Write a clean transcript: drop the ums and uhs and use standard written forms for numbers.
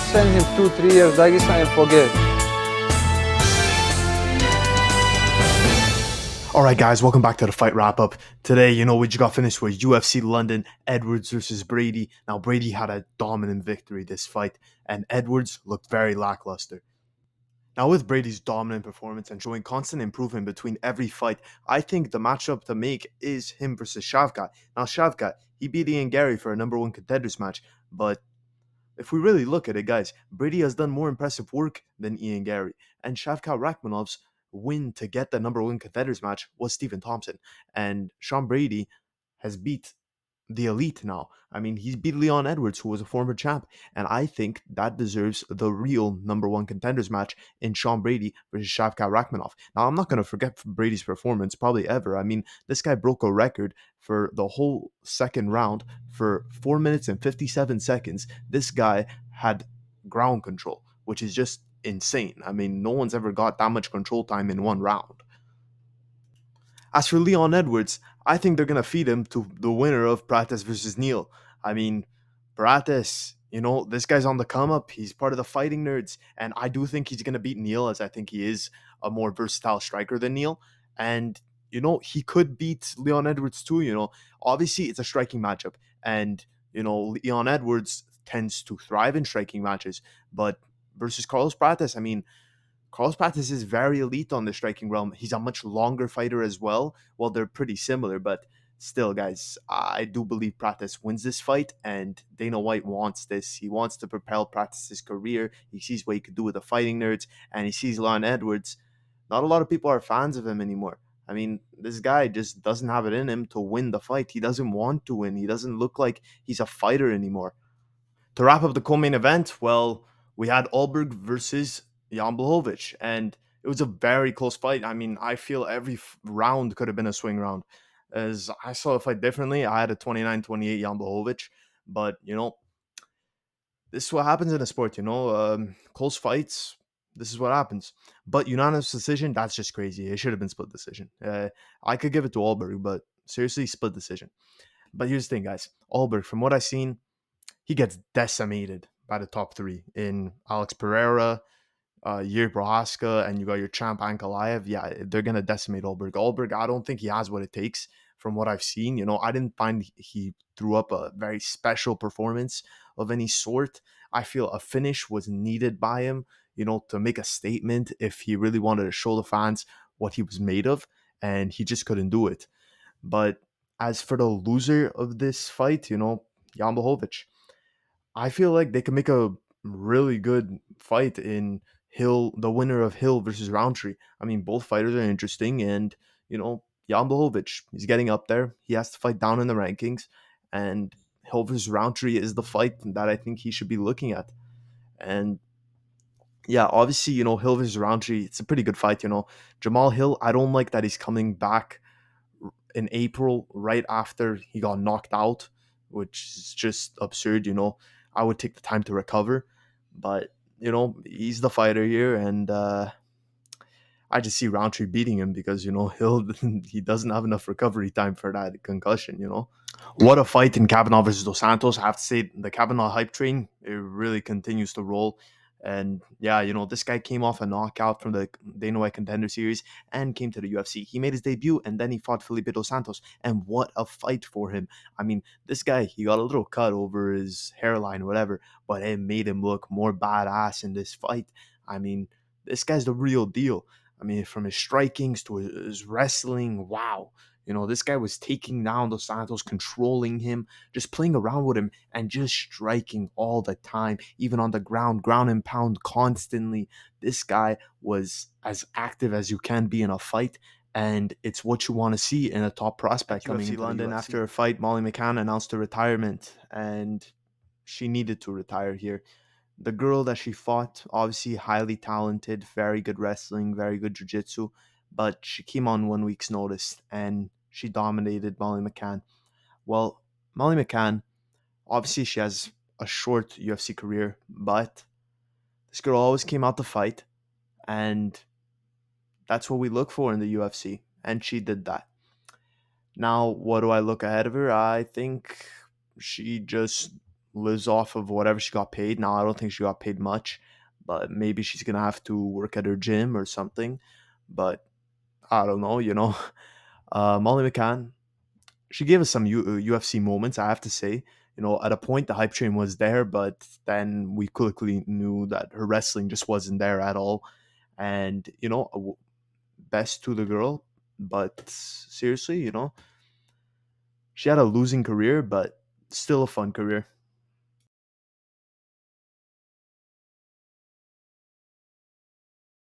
send him 2, 3 years Dagestan and forget. All right, guys, welcome back to the fight wrap up. Today, we just got finished with UFC London, Edwards versus Brady. Now, Brady had a dominant victory this fight, and Edwards looked very lackluster. Now, with Brady's dominant performance and showing constant improvement between every fight, I think the matchup to make is him versus Shavkat. Now, Shavkat, he beat Ian Gary for a number one contenders match, but if we really look at it, guys, Brady has done more impressive work than Ian Gary, and Shavkat Rakhmonov's win to get the number one contenders match was Stephen Thompson, and Sean Brady has beat the elite now. I mean, he's beat Leon Edwards, who was a former champ, and I think that deserves the real number one contenders match in Sean Brady versus Shavkat Rakhmonov. Now, I'm not going to forget Brady's performance, probably ever. I mean, this guy broke a record for the whole second round for 4 minutes and 57 seconds. This guy had ground control, which is just insane. I mean, no one's ever got that much control time in one round. As for Leon Edwards, I think they're going to feed him to the winner of Prates versus Neal. I mean, Prates, this guy's on the come up. He's part of the fighting nerds. And I do think he's going to beat Neal, as I think he is a more versatile striker than Neal. And, he could beat Leon Edwards too. Obviously, it's a striking matchup. And, Leon Edwards tends to thrive in striking matches. But versus Carlos Prates, I mean, Carlos Prates is very elite on the striking realm. He's a much longer fighter as well. Well, they're pretty similar, but still, guys, I do believe Prates wins this fight, and Dana White wants this. He wants to propel Prates' career. He sees what he could do with the fighting nerds, and he sees Leon Edwards. Not a lot of people are fans of him anymore. I mean, this guy just doesn't have it in him to win the fight. He doesn't want to win. He doesn't look like he's a fighter anymore. To wrap up the co-main event, well, we had Alberg versus Jan Blachowicz, and it was a very close fight. I mean, I feel every round could have been a swing round. As I saw the fight differently, I had a 29-28 Jan Blachowicz, but this is what happens in a sport. Close fights. This is what happens. But unanimous decision, that's just crazy. It should have been split decision. I could give it to Alberg, but seriously, split decision. But here's the thing, guys. Alberg, from what I've seen, he gets decimated by the top three in Alex Pereira, Yuri Prohaska, and you got your champ Ankalaev. Yeah, they're gonna decimate Alberg. Alberg, I don't think he has what it takes from what I've seen. I didn't find he threw up a very special performance of any sort. I feel a finish was needed by him, to make a statement if he really wanted to show the fans what he was made of, and he just couldn't do it. But as for the loser of this fight, Jan Blachowicz, I feel like they can make a really good fight in Hill, the winner of Hill versus Roundtree. I mean, both fighters are interesting, and Jan Blachowicz, he's getting up there. He has to fight down in the rankings, and Hill versus Roundtree is the fight that I think he should be looking at. And yeah, obviously, Hill versus Roundtree, it's a pretty good fight. Jamal Hill, I don't like that he's coming back in April right after he got knocked out, which is just absurd. I would take the time to recover, but he's the fighter here, and I just see Roundtree beating him because he doesn't have enough recovery time for that concussion. What a fight in Kavanaugh versus Dos Santos. I have to say, the Kavanaugh hype train, it really continues to roll. And yeah, this guy came off a knockout from the Dana White Contender Series and came to the UFC. He made his debut and then he fought Felipe Dos Santos. And what a fight for him. I mean, this guy, he got a little cut over his hairline, whatever, but it made him look more badass in this fight. I mean, this guy's the real deal. I mean, from his strikings to his wrestling, wow. This guy was taking down Dos Santos, controlling him, just playing around with him, and just striking all the time, even on the ground and pound constantly. This guy was as active as you can be in a fight, and it's what you want to see in a top prospect coming UFC into London, London. After a fight, Molly McCann announced her retirement, and she needed to retire here. The girl that she fought, obviously highly talented, very good wrestling, very good jiu-jitsu, but she came on 1 week's notice and she dominated Molly McCann. Well, Molly McCann, obviously she has a short UFC career, but this girl always came out to fight, and that's what we look for in the UFC, and she did that. Now, what do I look ahead of her? I think she just lives off of whatever she got paid. Now I don't think she got paid much, but maybe she's gonna have to work at her gym or something. But I don't know, you know. Molly McCann, she gave us some UFC moments, I have to say. You know, at a point the hype train was there, but then we quickly knew that her wrestling just wasn't there at all. And you know, best to the girl, but seriously, you know, she had a losing career, but still a fun career.